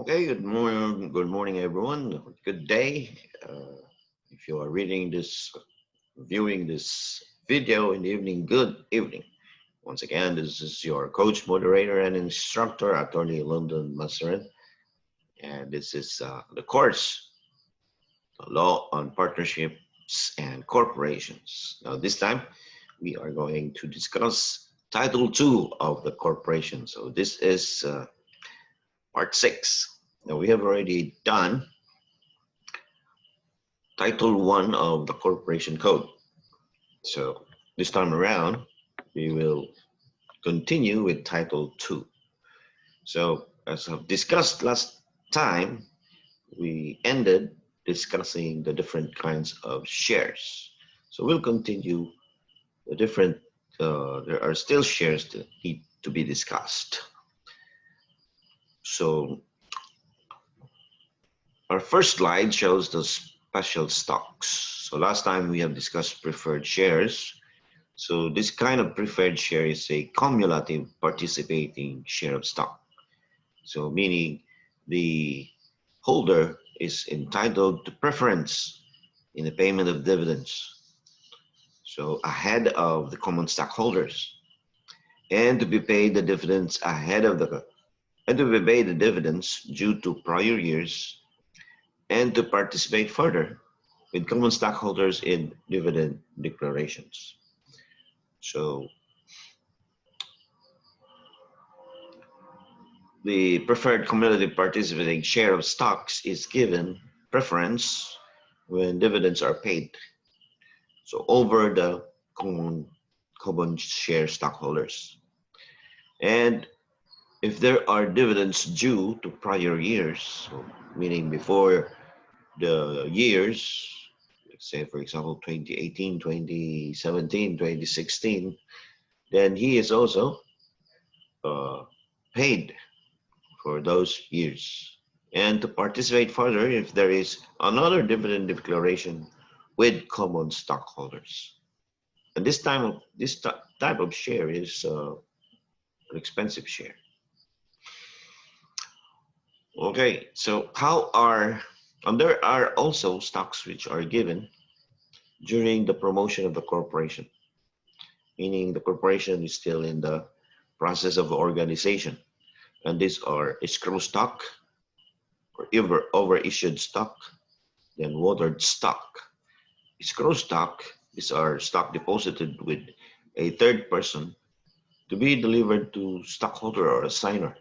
Okay, good morning, everyone. Good day. If you are reading this, viewing this video in the evening, good evening. Once again, this is your coach, moderator, and instructor, Atty. Lyndon Maceren, and this is the course, the Law on Partnerships and Corporations. Now, this time, we are going to discuss Title 2 of the Corporation. So this is Part 6. Now, we have already done Title 1 of the Corporation Code. So this time around, we will continue with Title 2. So as I've discussed last time, we ended discussing the different kinds of shares. So we'll continue the different, there are still shares that need to be discussed. So our first slide shows the special stocks. So last time we have discussed preferred shares. So this kind of preferred share is a cumulative participating share of stock. So meaning the holder is entitled to preference in the payment of dividends. So ahead of the common stockholders, and to be paid the dividends due to prior years, and to participate further with common stockholders in dividend declarations. So the preferred cumulative participating share of stocks is given preference when dividends are paid. So over the common share stockholders. And if there are dividends due to prior years, so meaning before the years, let's say for example 2018, 2017, 2016, then he is also paid for those years. And to participate further if there is another dividend declaration with common stockholders. And this type of share is an expensive share. Okay, so there are also stocks which are given during the promotion of the corporation, meaning the corporation is still in the process of organization. And these are escrow stock, or overissued stock, then watered stock. Escrow stock is our stock deposited with a third person to be delivered to stockholder or assigner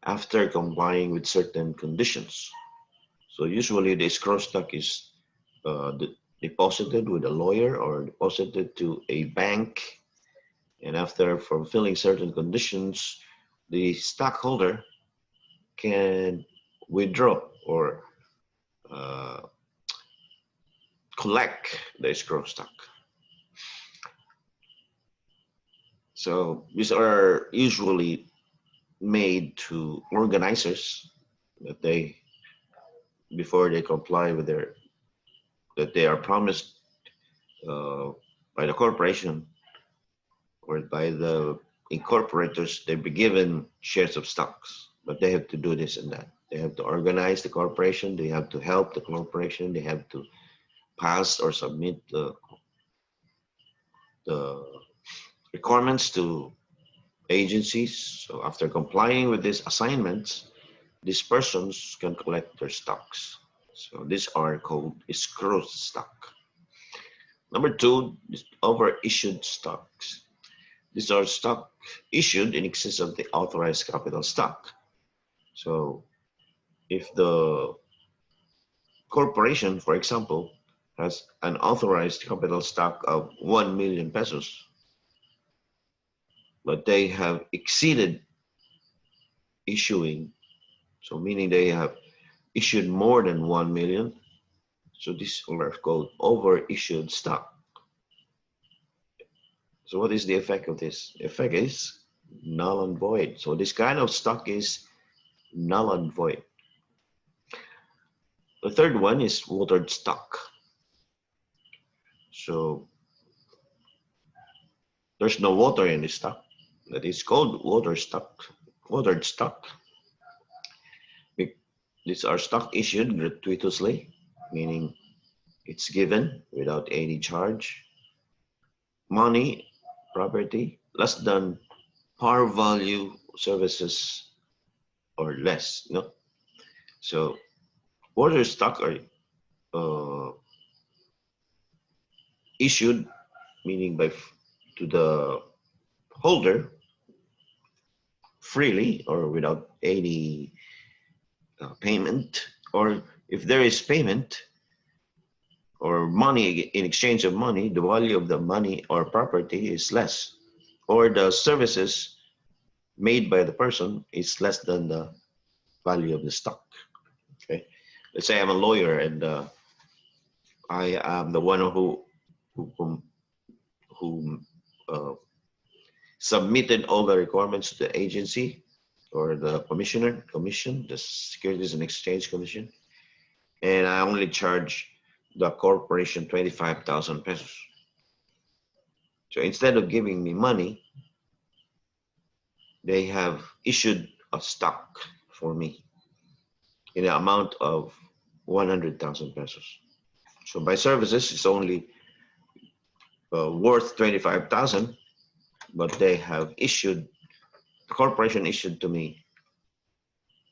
after complying with certain conditions. So usually the escrow stock is deposited with a lawyer or deposited to a bank, and after fulfilling certain conditions, the stockholder can withdraw or collect the escrow stock. So these are usually made to organizers that before they comply with that they are promised by the corporation or by the incorporators, they be given shares of stocks, but they have to do this and that. They have to organize the corporation, they have to help the corporation, they have to pass or submit the requirements to agencies. So after complying with these assignments, these persons can collect their stocks. So these are called escrow stock. Number 2 is overissued stocks. These are stock issued in excess of the authorized capital stock. So if the corporation, for example, has an authorized capital stock of 1 million pesos, but they have exceeded issuing, so meaning they have issued more than 1 million, so these are called overissued stock. So what is the effect of this? The effect is null and void. So this kind of stock is null and void. The third one is watered stock. So there's no water in this stock. That is called watered stock. these are stock issued gratuitously, meaning it's given without any charge. Money, property, less than par value services or less. No? So what are stock are uh, issued, meaning by to the holder freely or without any payment, or if there is payment or money in exchange of money, the value of the money or property is less, or the services made by the person is less than the value of the stock. Okay, let's say I'm a lawyer and I am the one who, who submitted all the requirements to the agency or the commission, the Securities and Exchange Commission, and I only charge the corporation 25,000 pesos. So instead of giving me money, they have issued a stock for me in the amount of 100,000 pesos. So my services is only worth 25,000, but they have issued, the corporation issued to me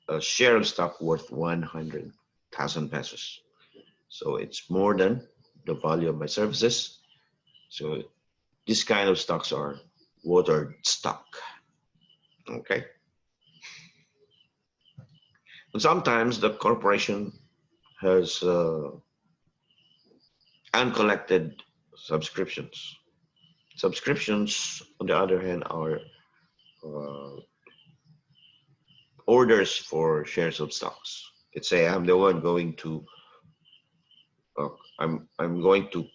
a share of stock worth 100,000 pesos. So it's more than the value of my services. So this kind of stocks are watered stock. Okay. And sometimes the corporation has uncollected subscriptions. Subscriptions, on the other hand, are orders for shares of stocks. Let's say I'm the one going to I'm going to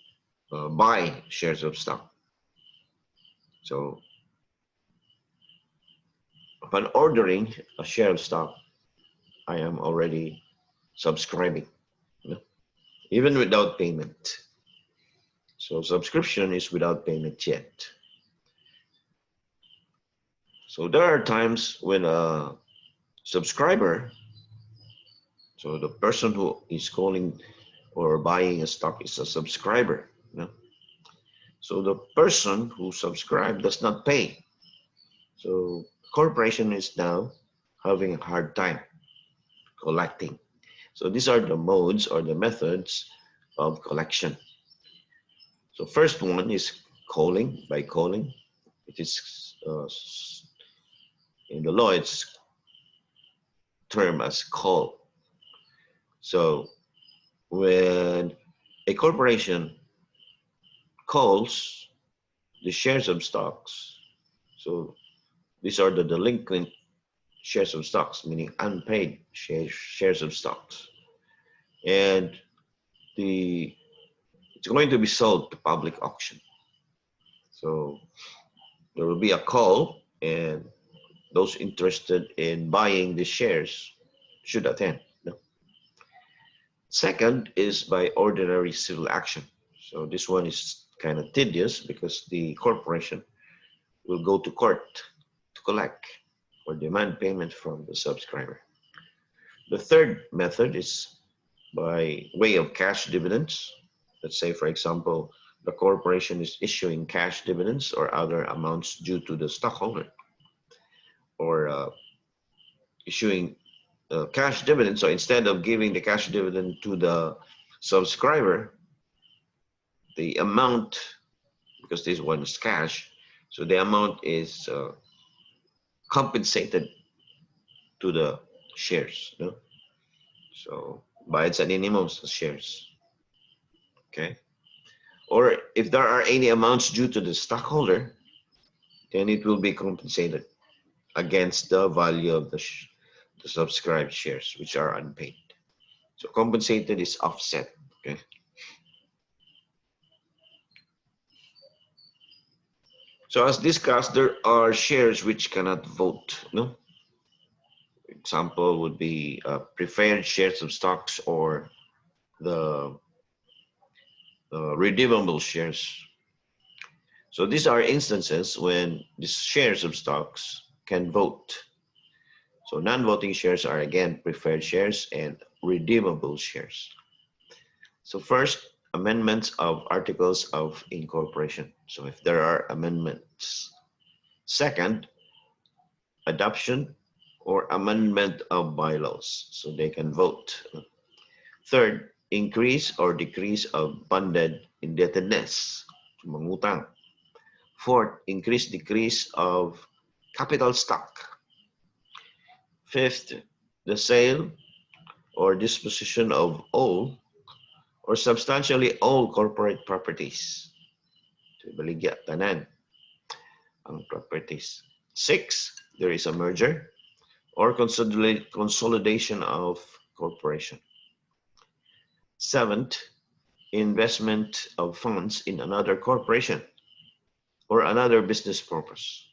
buy shares of stock. So upon ordering a share of stock, I am already subscribing, you know, even without payment. So subscription is without payment yet. So there are times when a subscriber, so the person who is calling or buying a stock is a subscriber. You know? So the person who subscribed does not pay. So corporation is now having a hard time collecting. So these are the modes or the methods of collection. So first one is calling, by calling. It is in the law it's termed as call. So when a corporation calls the shares of stocks, so these are the delinquent shares of stocks, meaning unpaid shares of stocks, and it's going to be sold to public auction. So there will be a call, and those interested in buying the shares should attend. No? Second is by ordinary civil action. So this one is kind of tedious because the corporation will go to court to collect or demand payment from the subscriber. The third method is by way of cash dividends. Let's say, for example, the corporation is issuing cash dividends or other amounts due to the stockholder, or issuing cash dividends. So instead of giving the cash dividend to the subscriber, the amount, because this one is cash, so the amount is compensated to the shares. No? So bites and minimums shares. Okay. Or if there are any amounts due to the stockholder, then it will be compensated against the value of the subscribed shares, which are unpaid. So compensated is offset. Okay. So as discussed, there are shares which cannot vote. No. Example would be preferred shares of stocks or the redeemable shares. So these are instances when these shares of stocks can vote. So non-voting shares are again preferred shares and redeemable shares. So first, amendments of articles of incorporation. So if there are amendments. Second, adoption or amendment of bylaws, so they can vote. Third, increase or decrease of funded indebtedness, mangutang. Fourth, increase, decrease of capital stock. Fifth, the sale or disposition of all or substantially all corporate properties. So, baligya, tanan ang properties. Six, there is a merger or consolidation of corporation. Seventh, investment of funds in another corporation or another business purpose,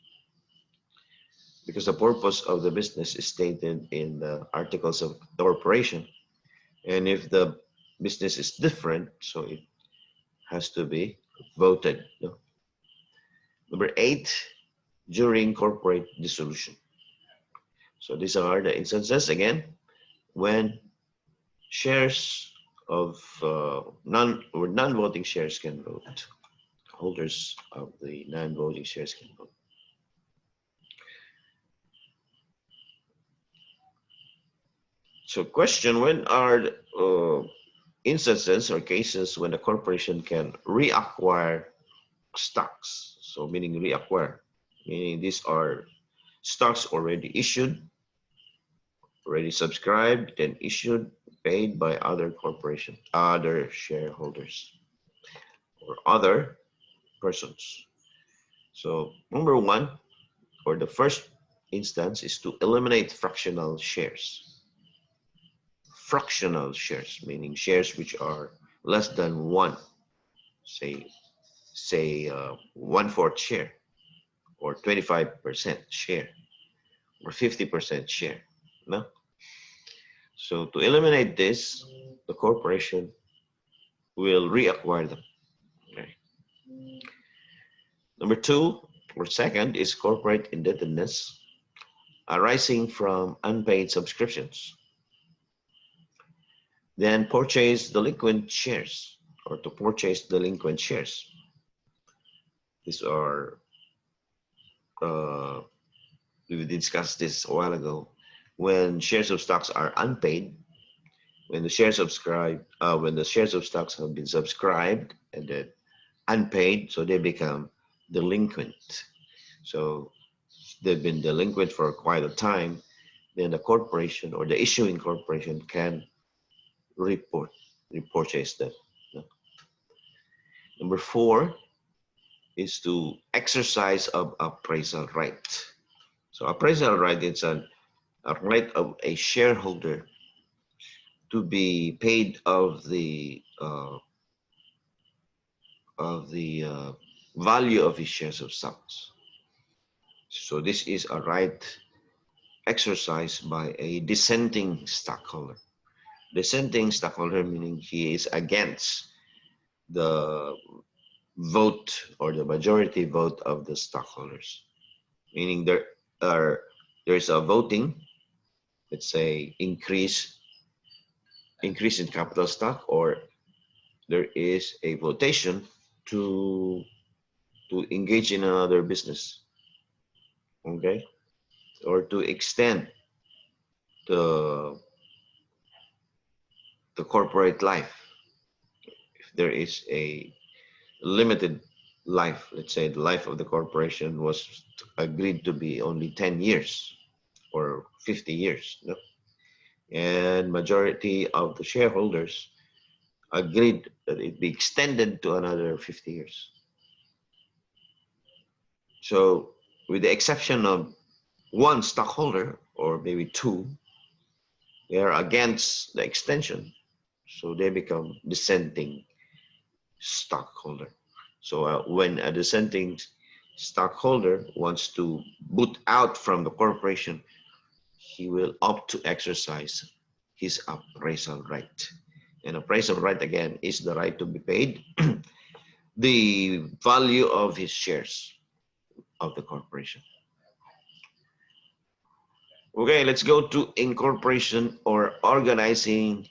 because the purpose of the business is stated in the articles of incorporation, and if the business is different, so it has to be voted. No? Number 8, during corporate dissolution. So these are the instances again when shares of non-voting shares can vote. Holders of the non-voting shares can vote. So question, when are instances or cases when a corporation can reacquire stocks? So meaning reacquire, meaning these are stocks already issued, already subscribed, then issued, paid by other corporations, other shareholders, or other persons. So number 1, or the first instance, is to eliminate fractional shares. Fractional shares, meaning shares which are less than 1, say 1/4 share, or 25% share, or 50% share. No? So to eliminate this, the corporation will reacquire them. Okay. Number 2, or second, is corporate indebtedness arising from unpaid subscriptions. Then purchase delinquent shares, or to purchase delinquent shares. These are, we discussed this a while ago, when shares of stocks are unpaid, when the shares of stocks have been subscribed and then unpaid, so they become delinquent. So they've been delinquent for quite a time, then the corporation or the issuing corporation can repurchase them. Number 4 is to exercise of appraisal right. So appraisal right is a right of a shareholder to be paid of the value of his shares of stocks. So this is a right exercised by a dissenting stockholder. Dissenting stockholder meaning he is against the vote or the majority vote of the stockholders. Meaning there's a voting, let's say increase in capital stock, or there is a votation to engage in another business, okay, or to extend the corporate life. If there is a limited life, let's say the life of the corporation was agreed to be only 10 years or 50 years, no? And majority of the shareholders agreed that it be extended to another 50 years. So with the exception of one stockholder, or maybe 2, they are against the extension, so they become dissenting stockholder. So when a dissenting stockholder wants to boot out from the corporation, he will opt to exercise his appraisal right. And appraisal right, again, is the right to be paid the value of his shares of the corporation. Okay, let's go to incorporation or organizing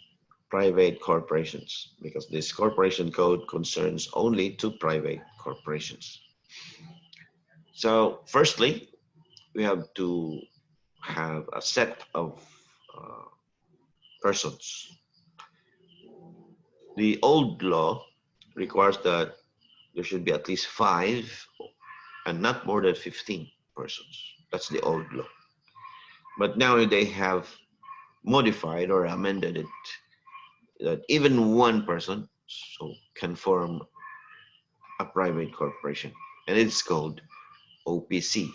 private corporations, because this corporation code concerns only to private corporations. So firstly, we have to have a set of uh, persons. The old law requires that there should be at least 5 and not more than 15 persons. That's the old law. But now they have modified or amended it that even one person can form a private corporation, and it's called OPC,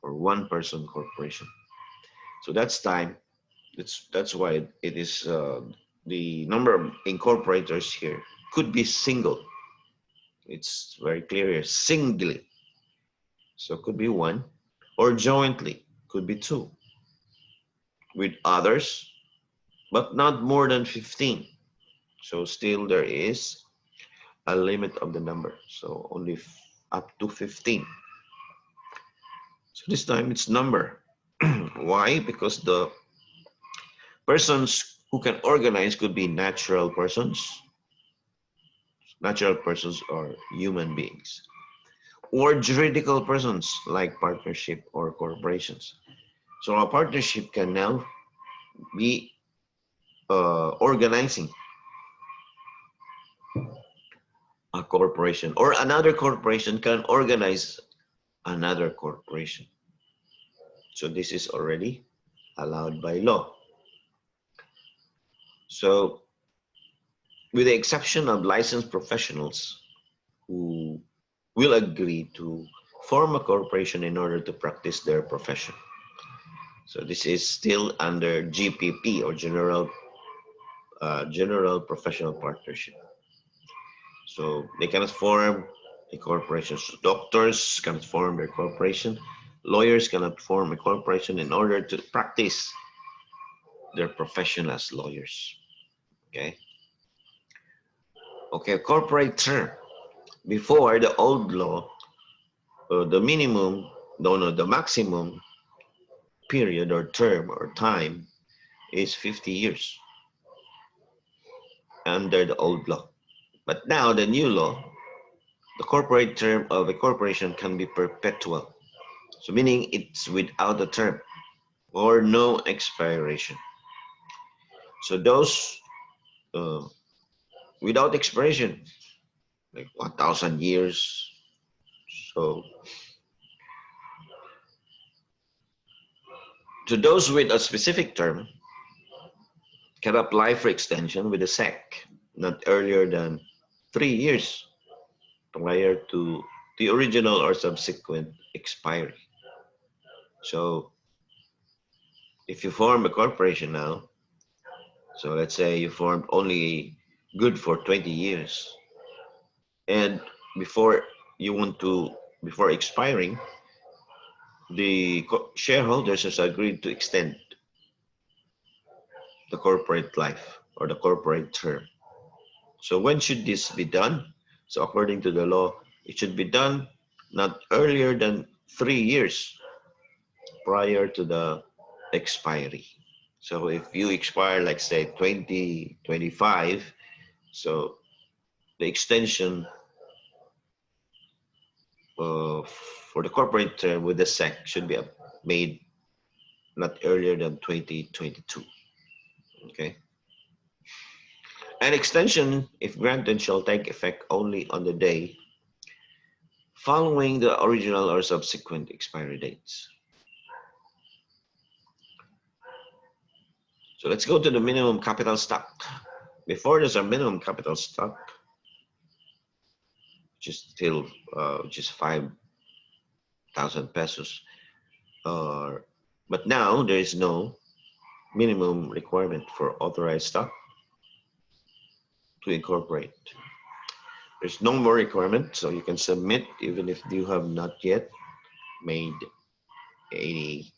or one person corporation. So that's why it is the number of incorporators here could be single. It's very clear here, singly. So it could be one, or jointly, could be 2, with others, but not more than 15. So still there is a limit of the number. So only up to 15. So this time it's number. Why? Because the persons who can organize could be natural persons. Natural persons are human beings. Or juridical persons like partnership or corporations. So a partnership can now be organizing a corporation, or another corporation can organize another corporation. So this is already allowed by law. So with the exception of licensed professionals who will agree to form a corporation in order to practice their profession. So this is still under GPP, or General Professional Partnership. So they cannot form a corporation. So doctors cannot form their corporation. Lawyers cannot form a corporation in order to practice their profession as lawyers. Okay. Okay, corporate term. Before the old law, the maximum period or term or time is 50 years under the old law. But now the new law, the corporate term of a corporation can be perpetual. So meaning it's without a term or no expiration. So those without expiration, like 1,000 years. So to those with a specific term can apply for extension with a SEC not earlier than 3 years prior to the original or subsequent expiry. So if you form a corporation now, so let's say you formed only good for 20 years, and before before expiring, the shareholders has agreed to extend the corporate life or the corporate term. So when should this be done? So according to the law, it should be done not earlier than 3 years prior to the expiry. So if you expire, like say 2025, so the extension for the corporate term with the SEC should be made not earlier than 2022. Okay. An extension, if granted, shall take effect only on the day following the original or subsequent expiry dates. So let's go to the minimum capital stock. Before there's a minimum capital stock, which is still which is 5,000 pesos. But now there is no minimum requirement for authorized stock to incorporate. There's no more requirement, so you can submit even if you have not yet made any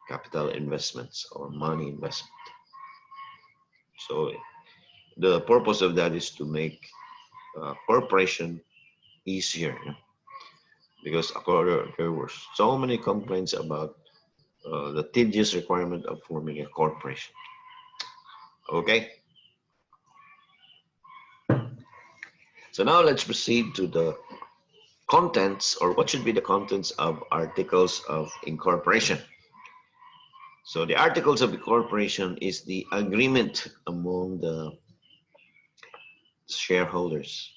capital investments or money investment. So the purpose of that is to make corporation easier, because there were so many complaints about the tedious requirement of forming a corporation. Okay. So now let's proceed to the contents, or what should be the contents of articles of incorporation. So the articles of incorporation is the agreement among the shareholders,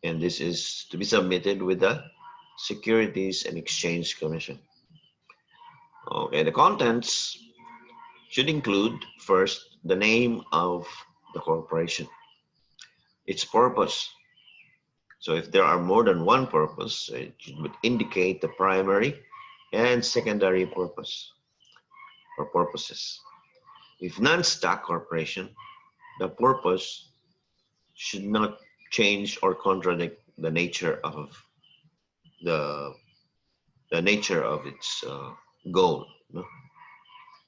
and this is to be submitted with the Securities and Exchange Commission. Okay, the contents should include first the name of the corporation, its purpose. So if there are more than one purpose, it would indicate the primary and secondary purpose or purposes. If non-stock corporation, the purpose should not change or contradict the nature of the nature of its goal. No?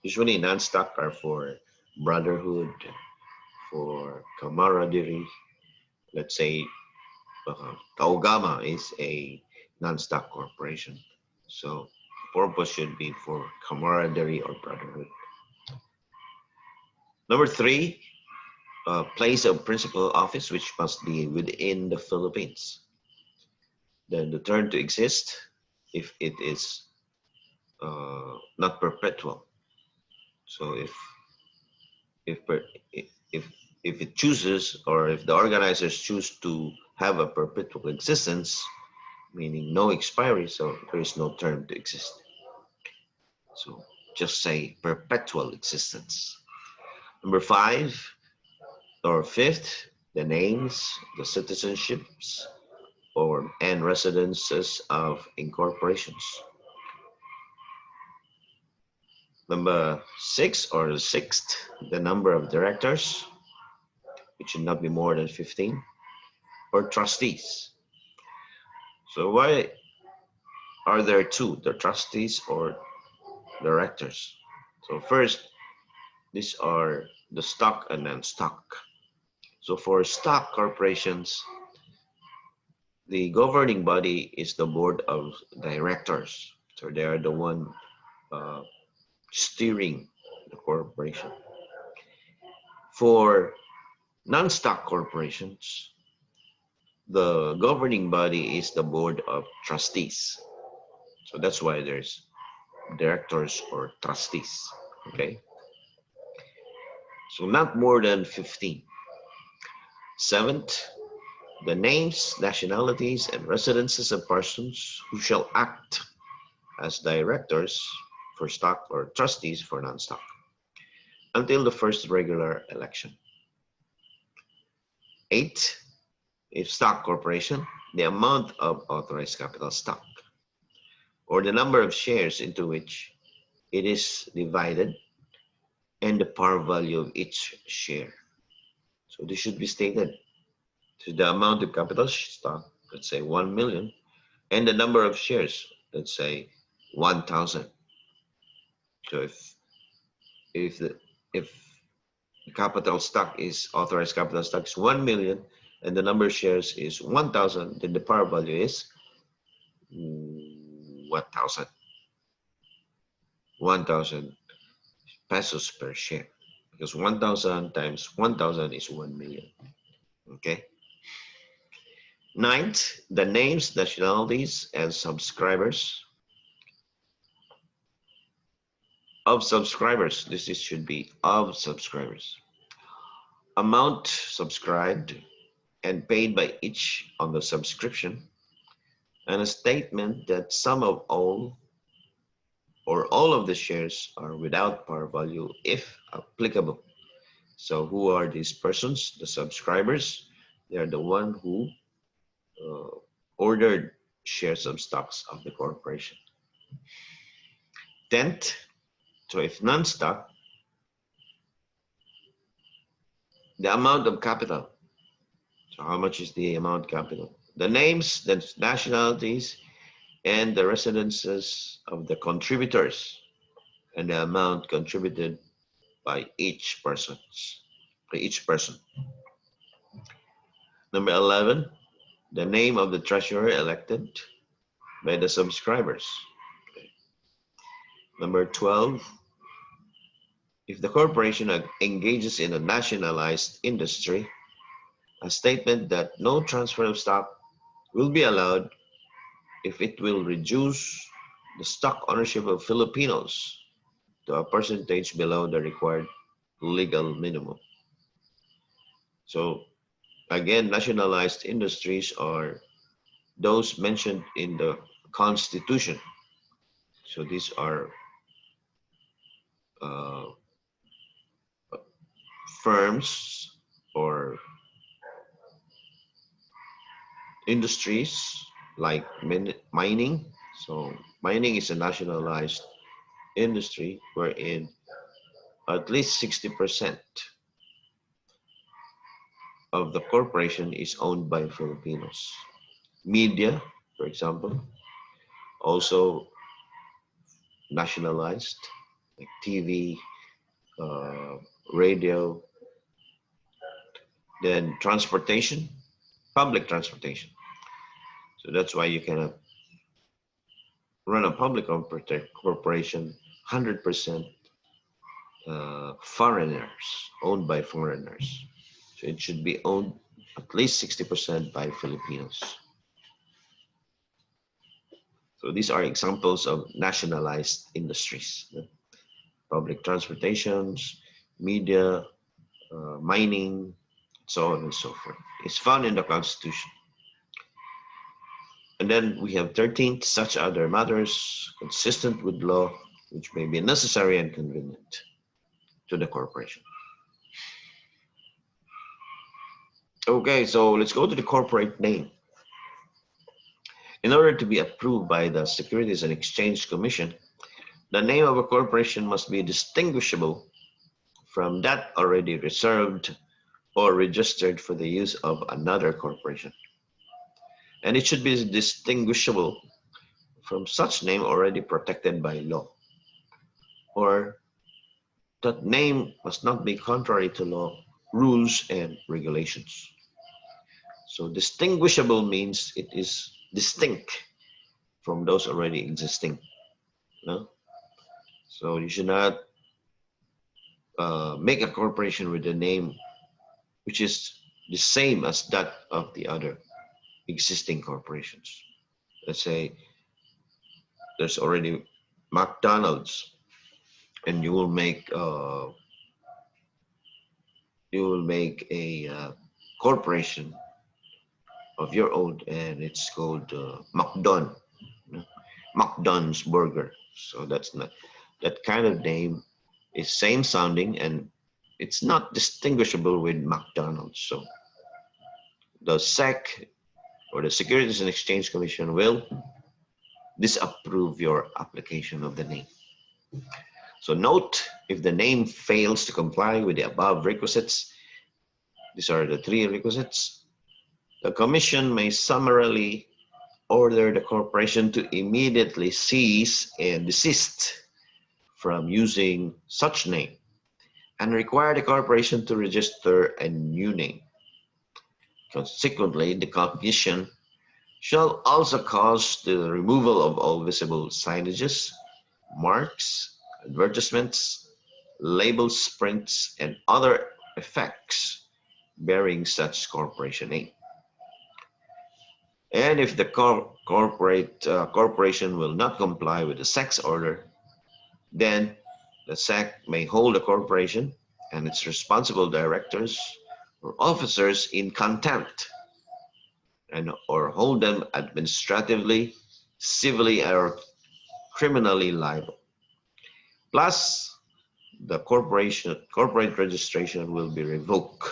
Usually non-stock are for brotherhood, for camaraderie. Let's say Taugama is a non-stock corporation. So purpose should be for camaraderie or brotherhood. Number three, place of principal office, which must be within the Philippines. Then the term to exist, if it is not perpetual. So if it chooses, or if the organizers choose to have a perpetual existence, meaning no expiry, so there is no term to exist. So just say perpetual existence. Number five, or fifth, the names, the citizenships, and residences of incorporations. Number six, or the sixth, the number of directors, which should not be more than 15, or trustees. So why are there two, the trustees or directors? So first, these are the stock and non-stock. So for stock corporations, the governing body is the board of directors. So they are the one steering the corporation. For non-stock corporations, the governing body is the board of trustees. So that's why there's directors or trustees. Okay. So not more than 15. Seventh, the names, nationalities, and residences of persons who shall act as directors for stock or trustees for non-stock until the first regular election. 8, if stock corporation, the amount of authorized capital stock or the number of shares into which it is divided and the par value of each share. So this should be stated. So the amount of capital stock, let's say 1 million, and the number of shares, let's say 1,000. So if the capital stock is authorized capital stock is 1 million and the number of shares is 1,000, then the par value is 1,000. 1,000 pesos per share, because 1,000 times 1,000 is 1 million. Okay. Ninth, the names, nationalities, and subscribers of subscribers. This should be of subscribers. Amount subscribed and paid by each on the subscription, and a statement that some of all or all of the shares are without par value if applicable. So who are these persons? The subscribers. They are the one who ordered shares of stocks of the corporation. 10th, so if non-stock, the amount of capital. So how much is the amount capital? The names, the nationalities, and the residences of the contributors, and the amount contributed by each person. Number 11, the name of the treasurer elected by the subscribers. Number 12, if the corporation engages in a nationalized industry, a statement that no transfer of stock will be allowed if it will reduce the stock ownership of Filipinos to a percentage below the required legal minimum. So again, nationalized industries are those mentioned in the Constitution. So these are uh, firms or industries like mining. So mining is a nationalized industry wherein at least 60% of the corporation is owned by Filipinos. Media, for example, also nationalized, like TV, uh, radio, then transportation, public transportation. So that's why you cannot run a public corporation 100% foreigners, owned by foreigners. So it should be owned at least 60% by Filipinos. So these are examples of nationalized industries: public transportations, media, mining, so on and so forth. It's found in the Constitution. And then we have 13, such other matters consistent with law, which may be necessary and convenient to the corporation. Okay, so let's go to the corporate name. In order to be approved by the Securities and Exchange Commission, the name of a corporation must be distinguishable from that already reserved or registered for the use of another corporation. And it should be distinguishable from such name already protected by law, or that name must not be contrary to law, rules, and regulations. So distinguishable means it is distinct from those already existing. No? So you should not make a corporation with a name which is the same as that of the other existing corporations. Let's say there's already McDonald's, and you will make a corporation of your own, and it's called McDonald's Burger. So that's not, that kind of name is same sounding and it's not distinguishable with McDonald's. So the SEC, or the Securities and Exchange Commission, will disapprove your application of the name. So note, if the name fails to comply with the above requisites, these are the 3 requisites, the Commission may summarily order the corporation to immediately cease and desist from using such name and require the corporation to register a new name. Consequently, the Commission shall also cause the removal of all visible signages, marks, advertisements, labels, prints, and other effects bearing such corporation name. And if the corporation will not comply with the SEC's order, then the SEC may hold the corporation and its responsible directors or officers in contempt, and or hold them administratively, civilly, or criminally liable. Plus, the corporate registration will be revoked.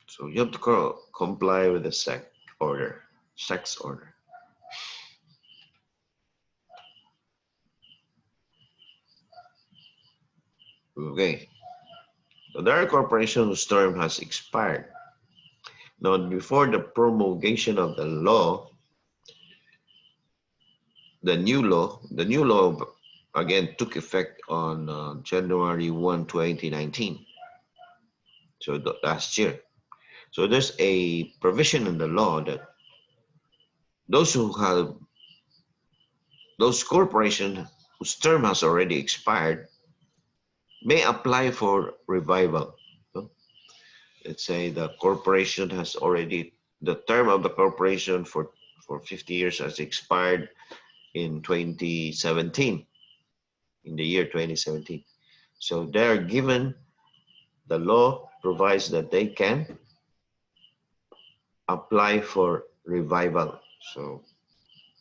So you have to comply with the SEC order, SEC's order. Okay. So there are corporations whose term has expired. Now, before the promulgation of the law, the new law again took effect on January 1, 2019. So last year. So there's a provision in the law that those who have those corporations whose term has already expired may apply for revival. No? Let's say the corporation has already, the term of the corporation for 50 years has expired in 2017, in the year 2017. So they're given, the law provides that they can apply for revival. So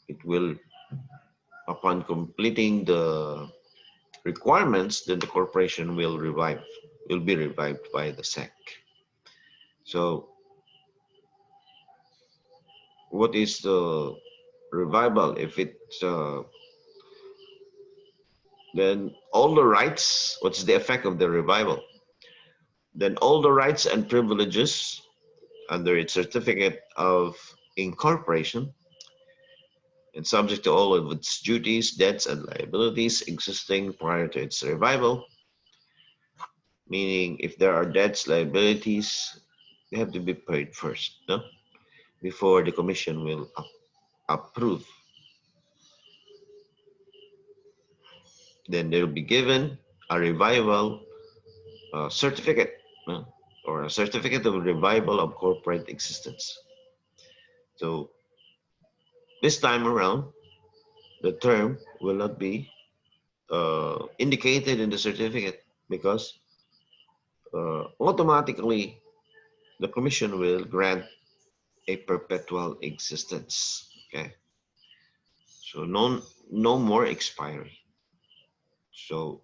it will, upon completing the requirements, then the corporation will be revived by the SEC. So what is the revival? If it's then all the rights, what's the effect of the revival? Then all the rights and privileges under its certificate of incorporation and subject to all of its duties, debts, and liabilities existing prior to its revival, meaning if there are debts, liabilities, they have to be paid first, no? Before the commission will approve. Then they'll be given a revival certificate, no? Or a certificate of revival of corporate existence. So this time around, the term will not be indicated in the certificate because automatically the commission will grant a perpetual existence. Okay, so no more expiry. So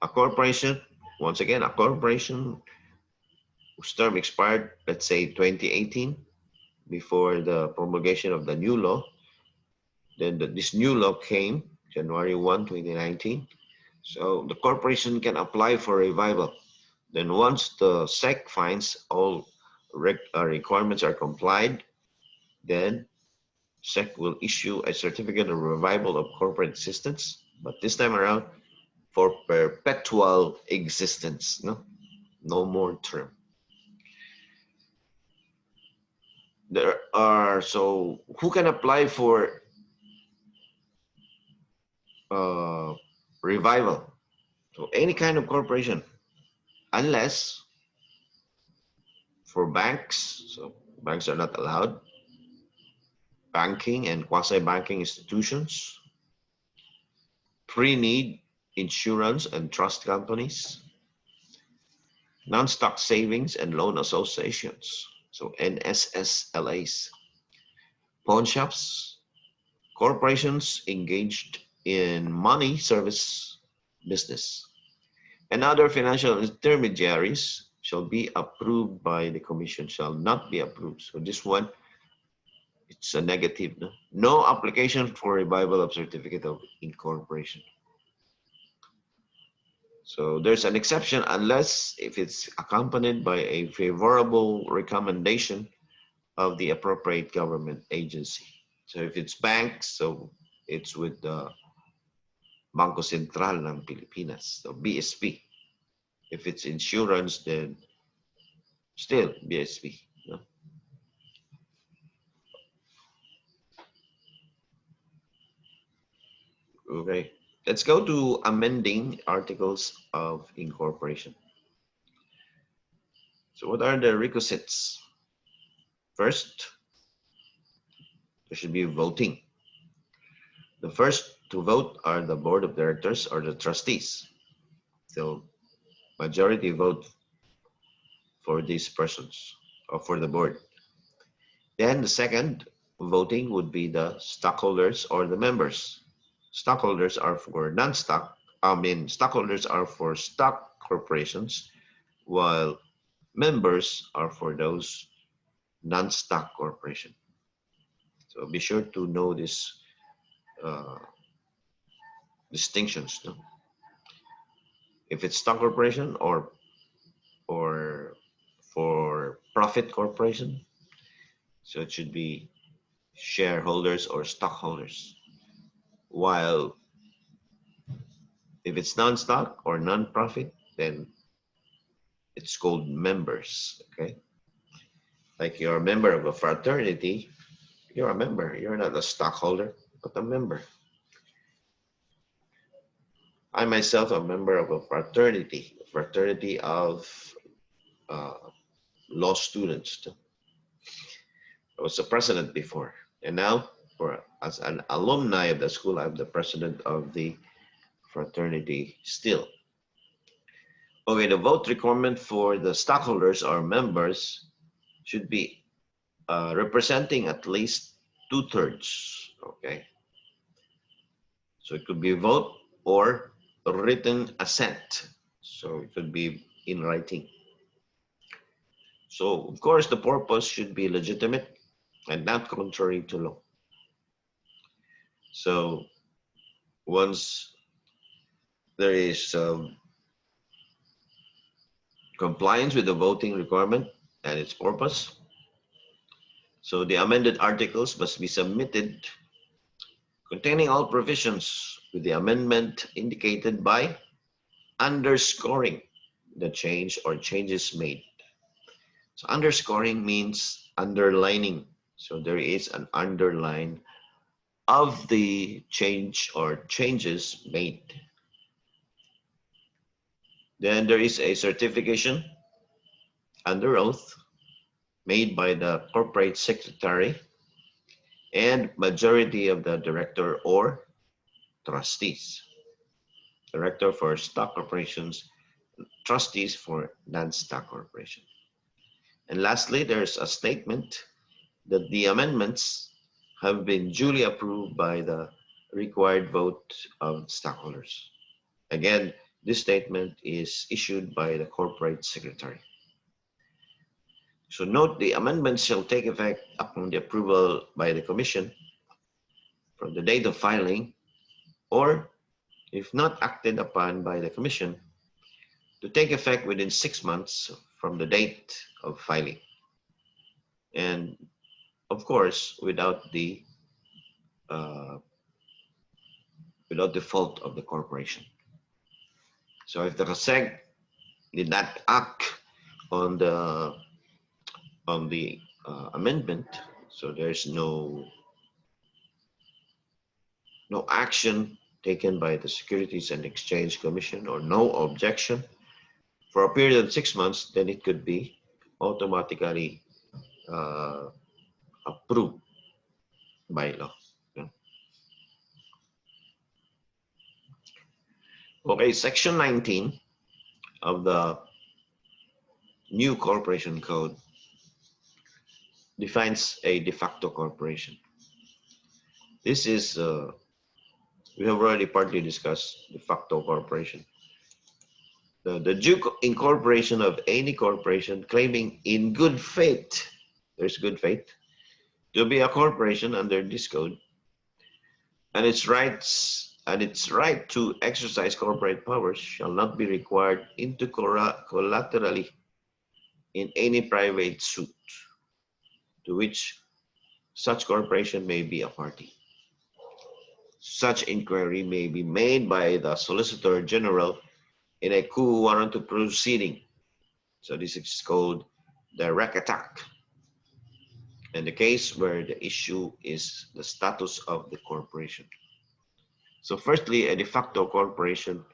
a corporation, once again, a corporation whose term expired, let's say 2018, before the promulgation of the new law, then this new law came January 1, 2019. So the corporation can apply for revival. Then once the SEC finds all requirements are complied, then SEC will issue a certificate of revival of corporate existence, but this time around for perpetual existence, no more term. There are, so who can apply for revival? So any kind of corporation, unless for banks, so banks are not allowed, banking and quasi-banking institutions, pre-need insurance and trust companies, non-stock savings and loan associations, so NSSLAs, pawn shops, corporations engaged in money service business, and other financial intermediaries shall be approved by the commission, shall not be approved. So this one, it's a negative. No application for revival of certificate of incorporation. So there's an exception unless if it's accompanied by a favorable recommendation of the appropriate government agency. So if it's banks, so it's with the Bangko Sentral ng Pilipinas, so BSP. If it's insurance, then still BSP. Okay, let's go to amending articles of incorporation. So what are the requisites? First, there should be voting. The first to vote are the board of directors or the trustees. So majority vote for these persons or for the board. Then the second voting would be the stockholders or the members. Stockholders are for non-stock, stockholders are for stock corporations, while members are for those non-stock corporation. So be sure to know this distinctions. No? If it's stock corporation or for profit corporation, so it should be shareholders or stockholders. While if it's non-stock or non-profit, then it's called members, okay? Like you're a member of a fraternity, you're a member. You're not a stockholder, but a member. I myself am a member of a fraternity of uh, law students. I was the president before, and now, as an alumni of the school, I'm the president of the fraternity still. Okay, the vote requirement for the stockholders or members should be representing at least 2/3. Okay, so it could be vote or written assent. So it could be in writing. So of course the purpose should be legitimate and not contrary to law. So once there is compliance with the voting requirement and its purpose, so the amended articles must be submitted containing all provisions with the amendment indicated by underscoring the change or changes made. So underscoring means underlining. So there is an underline of the change or changes made. Then there is a certification under oath made by the corporate secretary and majority of the director or trustees. Director for stock corporations, trustees for non-stock corporation. And lastly, there's a statement that the amendments have been duly approved by the required vote of stockholders. Again, this statement is issued by the corporate secretary. So note the amendments shall take effect upon the approval by the commission from the date of filing, or if not acted upon by the commission, to take effect within 6 months from the date of filing. And of course, without the fault of the corporation. So if the COSEC did not act on the amendment, so there's no action taken by the Securities and Exchange Commission or no objection for a period of 6 months, then it could be automatically approved by law. Okay, section 19 of the new corporation code defines a de facto corporation. This is, we have already partly discussed de facto corporation. The due incorporation of any corporation claiming in good faith, there's good faith, to be a corporation under this code, and its rights and its right to exercise corporate powers shall not be required into collaterally in any private suit to which such corporation may be a party. Such inquiry may be made by the Solicitor General in a quo warranto proceeding. So this is called direct attack. In the case where the issue is the status of the corporation. So firstly, a de facto corporation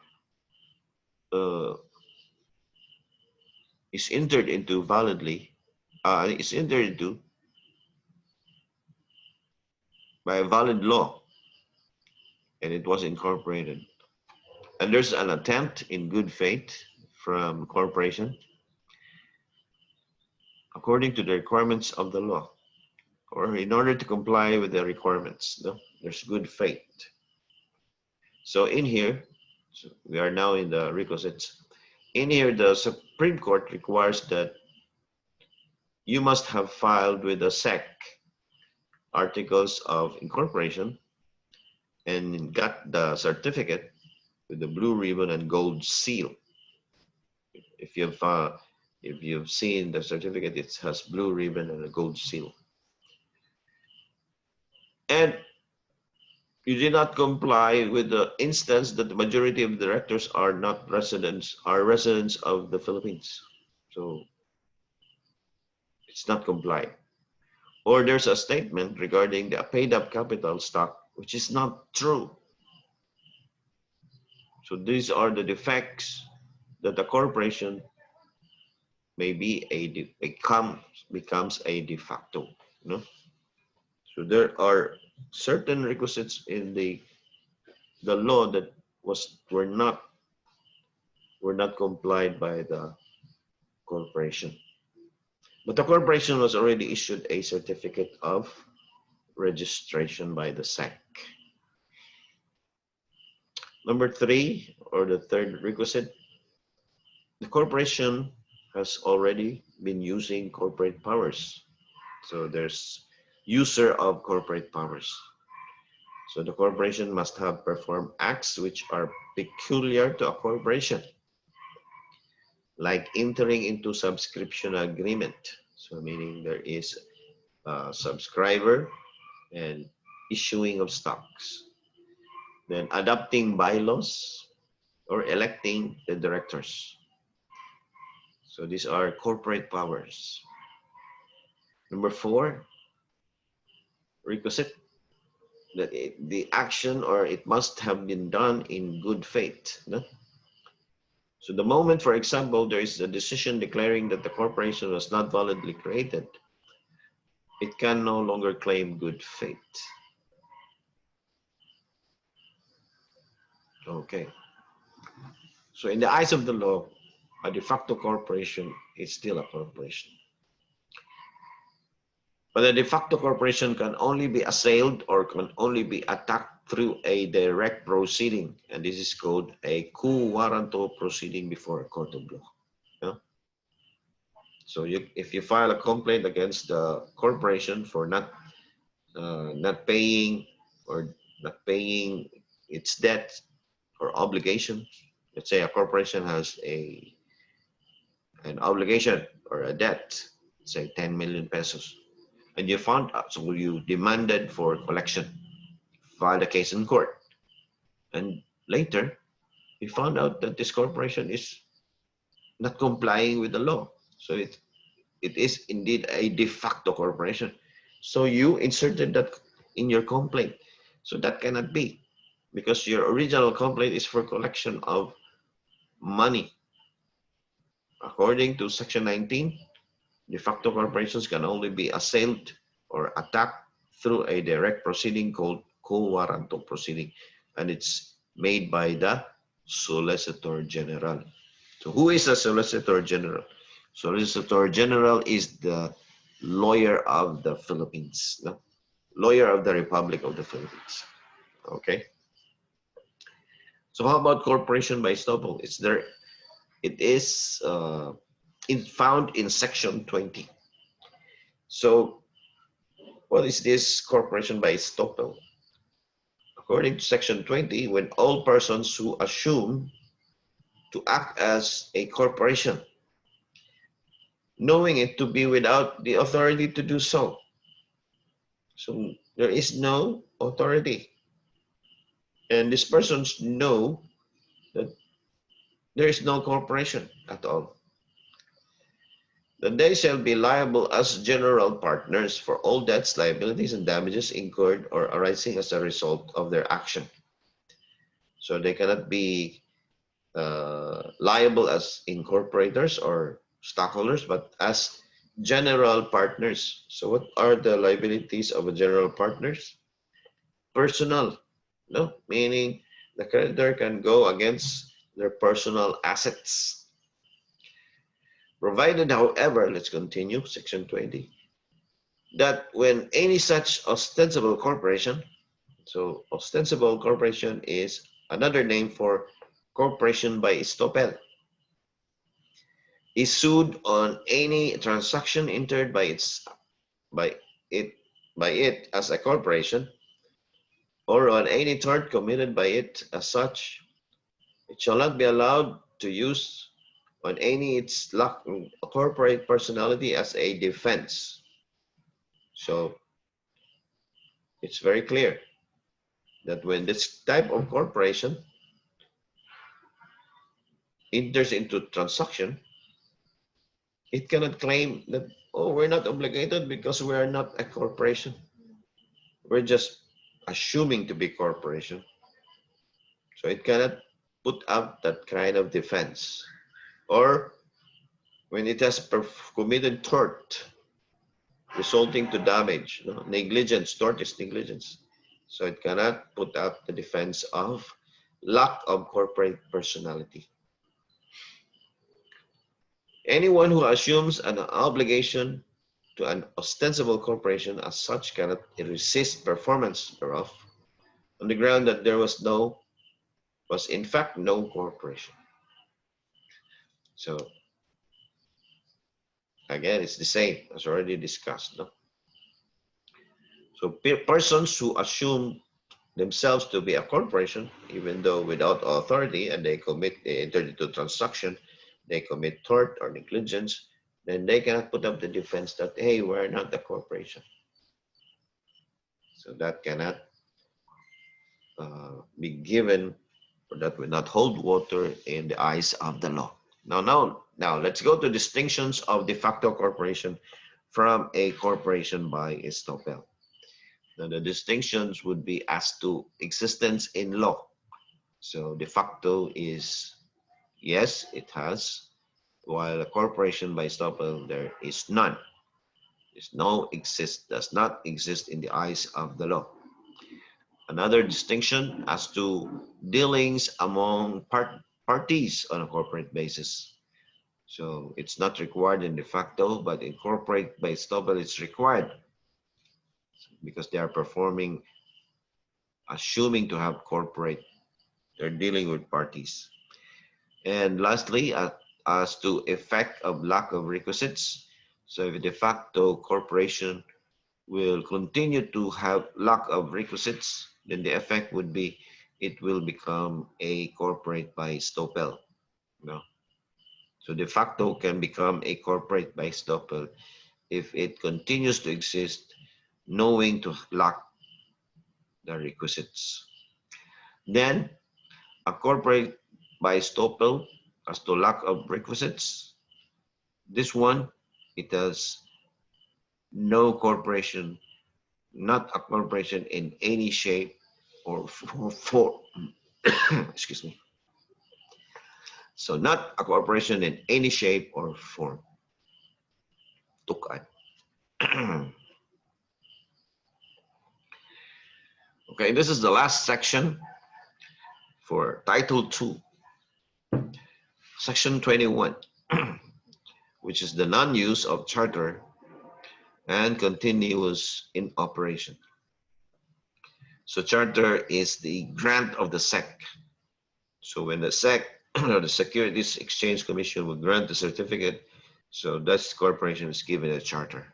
is entered into validly, is entered into by a valid law, and it was incorporated. And there's an attempt in good faith from corporation according to the requirements of the law, or in order to comply with the requirements. No? There's good faith. So in here, so we are now in the requisites. In here, the Supreme Court requires that you must have filed with the SEC articles of incorporation and got the certificate with the blue ribbon and gold seal. If you've seen the certificate, it has blue ribbon and a gold seal. And you did not comply with the instance that the majority of the directors are not residents, are residents of the Philippines. So it's not complied. Or there's a statement regarding the paid up capital stock, which is not true. So these are the defects that the corporation may be becomes a de facto. You know? So there are certain requisites in the law that were not complied by the corporation. But the corporation was already issued a certificate of registration by the SEC. Number three, or the third requisite, the corporation has already been using corporate powers. So there's user of corporate powers. So the corporation must have performed acts which are peculiar to a corporation, like entering into subscription agreement. So meaning there is a subscriber and issuing of stocks. Then adopting bylaws or electing the directors. So these are corporate powers. Number four, requisite, that the action, or it must have been done in good faith. No? So the moment, for example, there is a decision declaring that the corporation was not validly created, it can no longer claim good faith. Okay. So in the eyes of the law, a de facto corporation is still a corporation. But a de facto corporation can only be assailed or can only be attacked through a direct proceeding. And this is called a quo warranto proceeding before a court of law. Yeah? So if you file a complaint against the corporation for not paying its debt or obligation, let's say a corporation has an obligation or a debt, say 10 million pesos. And you found out, so you demanded for collection, filed a case in court, and later you found out that this corporation is not complying with the law. So it is indeed a de facto corporation. So you inserted that in your complaint. So that cannot be, because your original complaint is for collection of money. According to Section 19, de facto corporations can only be assailed or attacked through a direct proceeding called quo warranto proceeding, and it's made by the Solicitor General. So who is a Solicitor General? Solicitor General is the lawyer of the Philippines, no? Lawyer of the Republic of the Philippines. Okay. So how about corporation by estoppel? It's there. It is found in Section 20. So what is this corporation by estoppel? According to Section 20, when all persons who assume to act as a corporation, knowing it to be without the authority to do so. So there is no authority. And these persons know that there is no corporation at all. That they shall be liable as general partners for all debts, liabilities, and damages incurred or arising as a result of their action. So they cannot be liable as incorporators or stockholders, but as general partners. So what are the liabilities of a general partners? Personal, no? Meaning the creditor can go against their personal assets. Provided, however, let's continue, Section 20, that when any such ostensible corporation, so ostensible corporation is another name for corporation by estoppel, is sued on any transaction entered by it as a corporation, or on any tort committed by it as such, it shall not be allowed to use on any its corporate personality as a defense. So it's very clear that when this type of corporation enters into transaction, it cannot claim that, oh, we're not obligated because we are not a corporation. We're just assuming to be corporation. So it cannot put up that kind of defense, or when it has committed tort resulting to damage, negligence, tort is negligence. So it cannot put up the defense of lack of corporate personality. Anyone who assumes an obligation to an ostensible corporation as such cannot resist performance thereof on the ground that there was in fact no corporation. So again, it's the same as already discussed. No? So persons who assume themselves to be a corporation, even though without authority, and they enter into transaction, they commit tort or negligence, then they cannot put up the defense that, hey, we're not a corporation. So that cannot be given, or that will not hold water in the eyes of the law. Now let's go to distinctions of de facto corporation from a corporation by estoppel. Now the distinctions would be as to existence in law. So de facto is, yes, it has, while a corporation by estoppel, there is none. Does not exist in the eyes of the law. Another distinction as to dealings among parties on a corporate basis. So it's not required in de facto, but in corporate by estoppel it's required because they are assuming to have corporate, they're dealing with parties. And lastly, as to effect of lack of requisites. So if de facto corporation will continue to have lack of requisites, then the effect would be it will become a corporate by estoppel. So de facto can become a corporate by estoppel if it continues to exist knowing to lack the requisites. Then a corporate by estoppel as to lack of requisites. This one, it has no corporation, not a corporation in any shape or form. Excuse me. So not a corporation in any shape or form. Tukan. Okay, this is the last section for Title 2, Section 21, which is the non-use of charter and continuous in operation. So charter is the grant of the SEC. So when the SEC, or the Securities Exchange Commission, will grant the certificate, so that corporation is given a charter.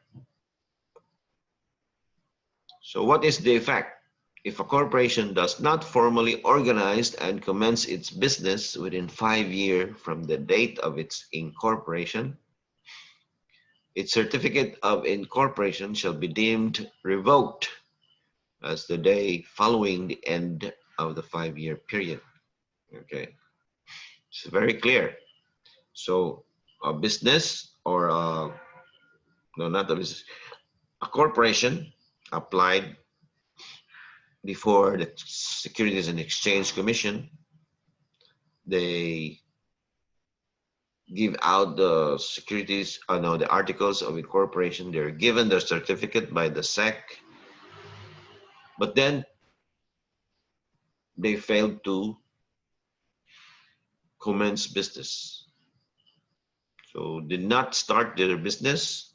So what is the effect? If a corporation does not formally organize and commence its business within 5 years from the date of its incorporation, its certificate of incorporation shall be deemed revoked as the day following the end of the 5-year period. Okay, it's very clear. So a business or not a business, a corporation applied before the Securities and Exchange Commission. They give out the the articles of incorporation. They're given their certificate by the SEC, but then they failed to commence business. So did not start their business,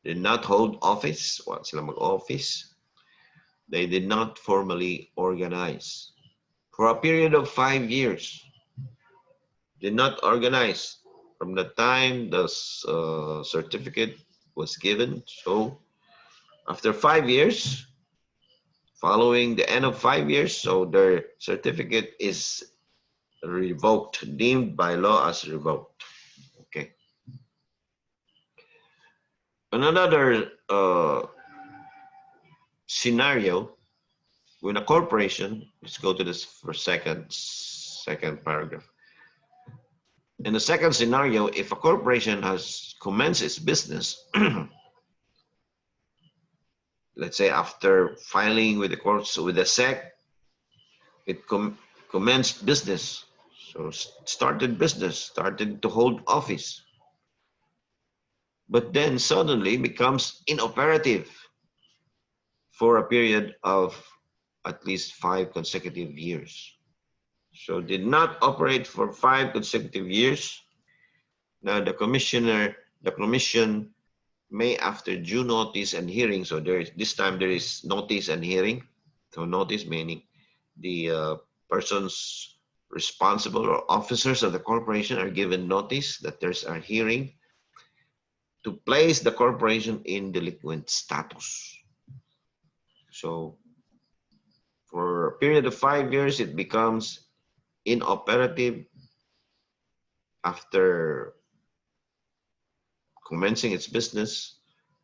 did not hold office, sila mag-office. They did not formally organize. For a period of 5 years, did not organize from the time the certificate was given. So after 5 years, following the end of 5 years, so their certificate is revoked, deemed by law as revoked. Okay. Another scenario, when a corporation, let's go to this for second paragraph. In the second scenario, if a corporation has commenced its business, let's say after filing with the courts, with the SEC, it commenced business. So started business, started to hold office, but then suddenly becomes inoperative for a period of at least 5 consecutive years. So did not operate for 5 consecutive years. Now the commission may, after due notice and hearing, so this time there is notice and hearing. So notice meaning the persons responsible or officers of the corporation are given notice that there's a hearing to place the corporation in delinquent status. So for a period of 5 years, it becomes inoperative after commencing its business.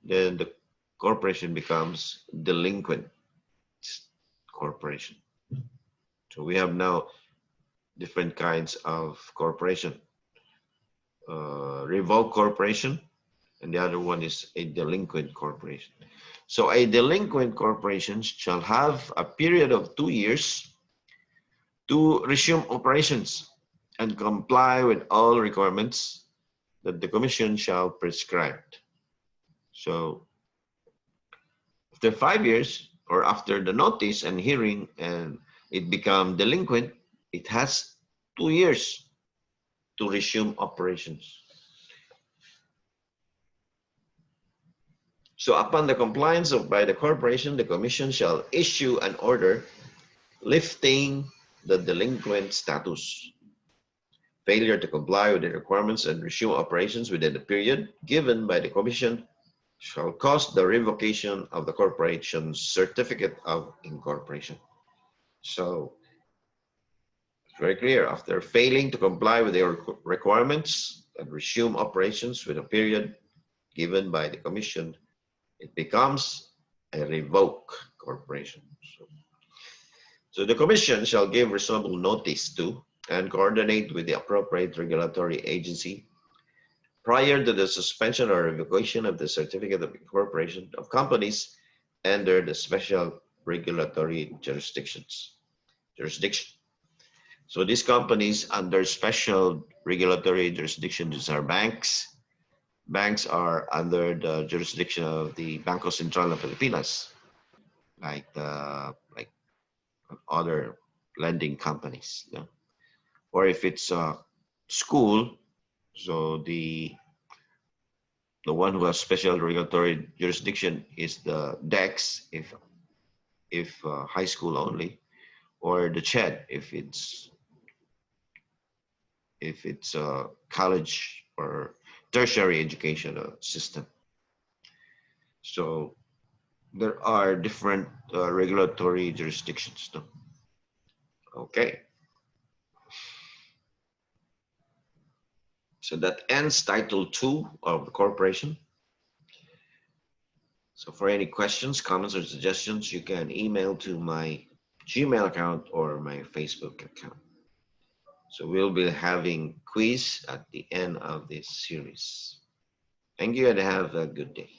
Then the corporation becomes delinquent corporation. So we have now different kinds of corporation. Revoked corporation, and the other one is a delinquent corporation. So a delinquent corporation shall have a period of 2 years to resume operations and comply with all requirements that the commission shall prescribe. So after 5 years, or after the notice and hearing and it become delinquent, it has 2 years to resume operations. So upon the compliance by the corporation, the commission shall issue an order lifting the delinquent status. Failure to comply with the requirements and resume operations within the period given by the commission shall cause the revocation of the corporation's certificate of incorporation. So it's very clear. After failing to comply with the requirements and resume operations within a period given by the commission, it becomes a revoked corporation. So the commission shall give reasonable notice to and coordinate with the appropriate regulatory agency prior to the suspension or revocation of the certificate of incorporation of companies under the special regulatory jurisdiction. So these companies under special regulatory jurisdiction, these are banks. Banks are under the jurisdiction of the Bangko Sentral ng Pilipinas, like other lending companies. Yeah? Or if it's a school, so the one who has special regulatory jurisdiction is the DEX if high school only, or the CHED if it's a college or tertiary education system. So there are different regulatory jurisdictions. No? Okay. So that ends Title 2 of the corporation. So for any questions, comments, or suggestions, you can email to my Gmail account or my Facebook account. So we'll be having quiz at the end of this series. Thank you and have a good day.